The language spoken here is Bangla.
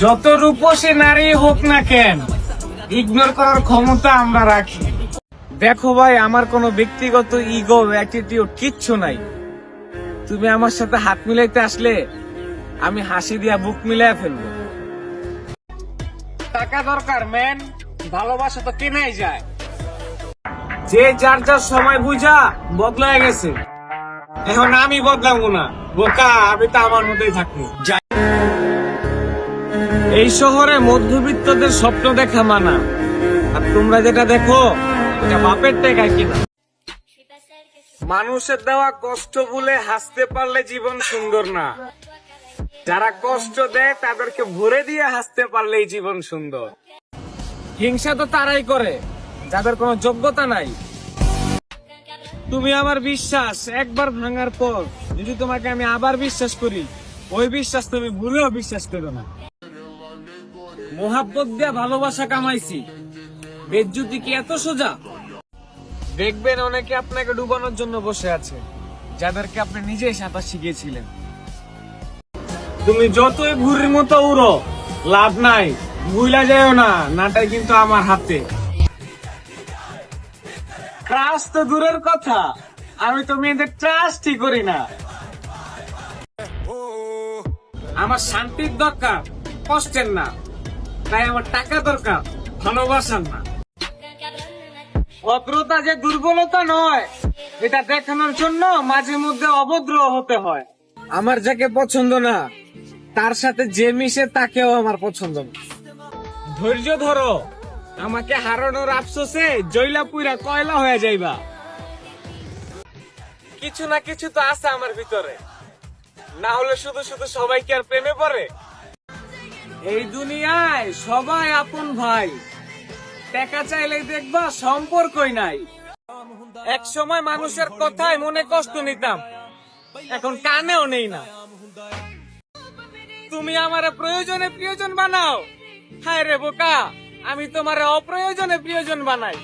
যত রূপসী নারী হোক না কেন, ইগনোর করার ক্ষমতা আমরা রাখি। দেখো ভাই, আমার কোনো ব্যক্তিগত ইগো অ্যাটিটিউড কিচ্ছু নাই। তুমি আমার সাথে হাত মিলাইতে আসলে আমি হাসি দিয়া বুক মিলাই ফেলবো। টাকা দরকার ম্যান, ভালোবাসা তো কেনাই যায়। যে যার যার সময় বুঝা বদলায় গেছে, এখন আমি বদলাবো না। বোকা, আমি তো আমার মধ্যেই থাকি। এই শহরে মধ্যবিত্তদের স্বপ্ন দেখা মানা, আর তোমরা যেটা দেখো এটা বাপের টাকায় কিনা। মানুষের দেওয়া কষ্ট ভুলে হাসতে পারলে জীবন সুন্দর না, যারা কষ্ট দেয় তাদেরকে ভরে দিয়ে হাসতে পারলেই জীবন সুন্দর। হিংসা তো তারাই করে যাদের কোনো যোগ্যতা নাই। তুমি আমার বিশ্বাস একবার ভাঙার পর যদি তোমাকে আমি আবার বিশ্বাস করি, ওই বিশ্বাস তুমি ভুলেও বিশ্বাস করো না। মোহাব্বত দিয়ে ভালোবাসা কামাইছি, বেজ্জুতি কি এত সোজা? দেখবেন অনেকে আপনাকে ডুবানোর জন্য বসে আছে, যাদেরকে আপনি নিজেই সাঁতার শিখিয়েছিলেন। তুমি যতই ঘুড়ির মতো উড়ো, লাভ নাই। ভুলা যায়ও না, নাটাই কিন্তু আমার হাতে। ক্রাশ তো দূরের কথা, আমি তো মেয়েদের ট্রাস্টই করি না। আমার শান্তির দরকার, কষ্টের না। তাই আমার টাকা দরকার, ভালোবাসার না। ভদ্রতা যে দুর্বলতা নয়, এটা দেখানোর জন্য মাঝে মধ্যে অভদ্র হতে হয়। আমার যাকে পছন্দ না, তার সাথে যে মিশে তাকেও আমার পছন্দ না। ধৈর্য ধরো, আমাকে হারানোর আফসোসে জৈলা পুইরা কয়লা হয়ে যাইবা। কিছু না কিছু তো আছে আমার ভিতরে, না হলে শুধু শুধু সবাই কি আর প্রেমে পড়ে? এই দুনিয়ায় সবাই আপন ভাই, টাকা চাইলেই দেখবা সম্পর্কই নাই। এক সময় মানুষের কথায় মনে কষ্ট নিতাম, এখন কানেও নেই না। তুমি আমার প্রয়োজনে প্রিয়জন বানাও, হায় রে বোকা, আমি তোমার অপ্রয়োজনে প্রিয়জন বানাই।